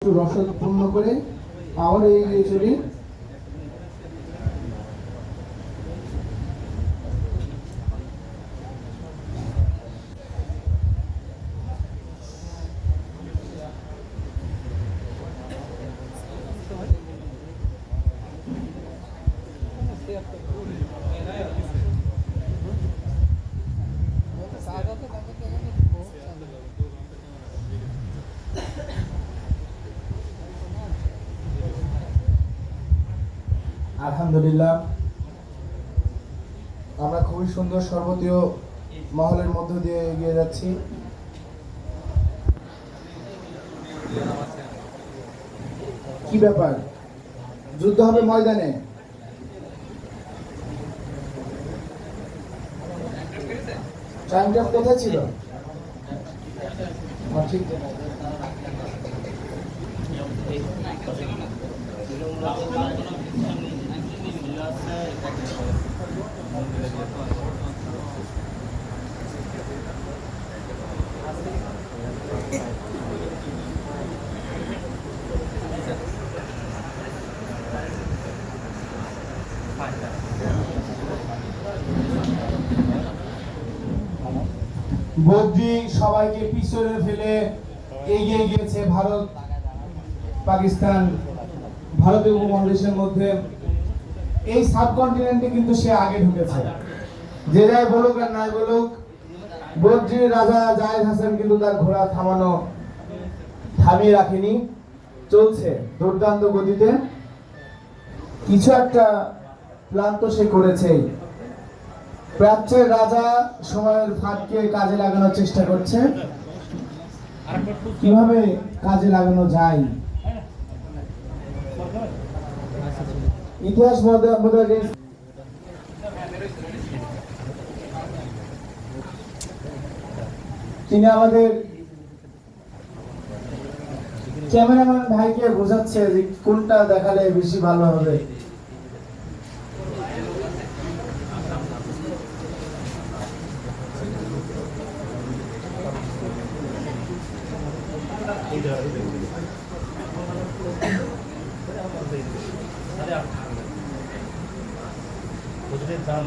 রসদ পূর্ণ করে আবার এগিয়ে চলি। আলহামদুলিল্লাহ, আমরা খুবই সুন্দর সর্বতীয় মহলের মধ্য দিয়ে এগিয়ে যাচ্ছি। কি ব্যাপার, যুদ্ধ হবে ময়দানে? টাইমটা কোথায় ছিল? ঠিক বদ্রি সবাইকে পিছনে ফেলে এগিয়ে গিয়েছে ভারত পাকিস্তান ভারতীয় উপমহাদেশের মধ্যে। এই সাবকন্টিনেন্টে কিন্তু সে আগে ঢুকেছে। যে যাই বলুক আর নাই বলুক, বদ্রির রাজা জায়েদ হাসান কিন্তু তার ঘোড়া থামিয়ে রাখেনি, চলছে দুর্দান্ত গতিতে। কিছু একটা প্ল্যান তো সে করেছেই। প্রাচ্যের রাজা সময়ের ফাঁককে কাজে লাগানোর চেষ্টা করছে। কিভাবে কাজে লাগানো যায়? ইতিহাস তিনি আমাদের ক্যামেরাম্যান ভাইকে বোঝাচ্ছে যে কোনটা দেখালে বেশি ভালো হবে। দাম